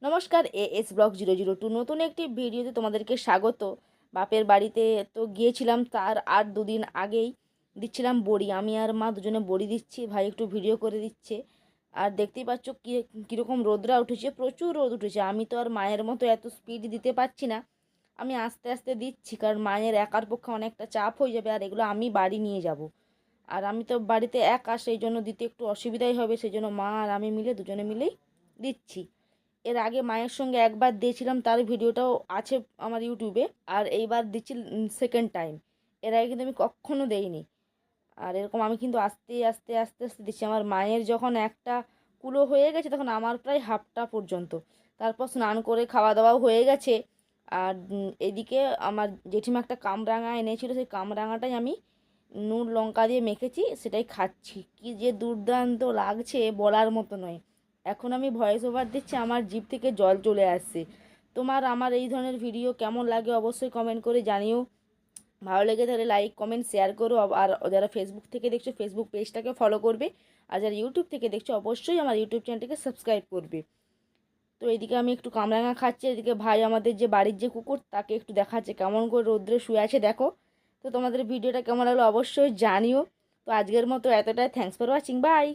নমস্কার, as blog 002 নতুন একটি ভিডিওতে তোমাদেরকে স্বাগত। বাপের বাড়িতে তো গিয়েছিলাম, তার আর দুদিন আগেই দিচ্ছিলাম বড়ি। আমি আর মা দুজনে বড়ি দিচ্ছি, ভাই একটু ভিডিও করে দিচ্ছে। আর দেখতেই পাচ্ছ কীরকম রোদরা উঠেছে, প্রচুর রোদ উঠেছে। আমি তো আর মায়ের মতো এত স্পিড দিতে পারছি না, আমি আস্তে আস্তে দিচ্ছি, কারণ মায়ের একার পক্ষে অনেকটা চাপ হয়ে যাবে, আর এগুলো আমি বাড়ি নিয়ে যাব। আর আমি তো বাড়িতে একা, সেই জন্য দিতে একটু অসুবিধাই হবে, সেই জন্য মা আর আমি মিলে দুজনে মিলেই দিচ্ছি। এর আগে মায়ের সঙ্গে একবার দিয়েছিলাম, তার ভিডিওটাও আছে আমার ইউটিউবে। আর এইবার দিচ্ছি সেকেন্ড টাইম। এর আগে কিন্তু আমি কখনো দেইনি। আর এরকম আমি কিন্তু আস্তে আস্তে আস্তে আস্তে দিচ্ছি। আমার মায়ের যখন একটা কুলো হয়ে গেছে, তখন আমার প্রায় হাফটা পর্যন্ত। তারপর স্নান করে খাওয়া দাওয়াও হয়ে গেছে। আর এদিকে আমার জেঠিমা একটা কামরাঙা এনেছিল, সেই কামরাঙাটাই আমি নুন লঙ্কা দিয়ে মেখেছি, সেটাই খাচ্ছি। কি যে দুর্দান্ত লাগছে, বলার মতো নয়। এখন আমি ভয়েস ওভার দিচ্ছি, আমার জিভ থেকে জল চলে আসছে। তোমার আমার এই ধরনের ভিডিও কেমন লাগে অবশ্যই কমেন্ট করে জানিও। ভালো লেগে থাকলে লাইক কমেন্ট শেয়ার করো। আর যারা ফেসবুক থেকে দেখছো, ফেসবুক পেজটাকে ফলো করবে। আর যারা ইউটিউব থেকে দেখছো, অবশ্যই আমার ইউটিউব চ্যানেলটিকে সাবস্ক্রাইব করবে। তো এদিকে আমি একটু কামরাঙা খাচ্ছি, এদিকে ভাই আমাদের যে বাড়ির যে কুকুর, তাকে একটু দেখাচ্ছে কেমন করে রোদ্রে শুয়ে আছে দেখো। তো তোমাদের ভিডিওটা কেমন লাগলো অবশ্যই জানিও। তো আজকের মতো এতটাই, থ্যাঙ্কস ফর ওয়াচিং, বাই।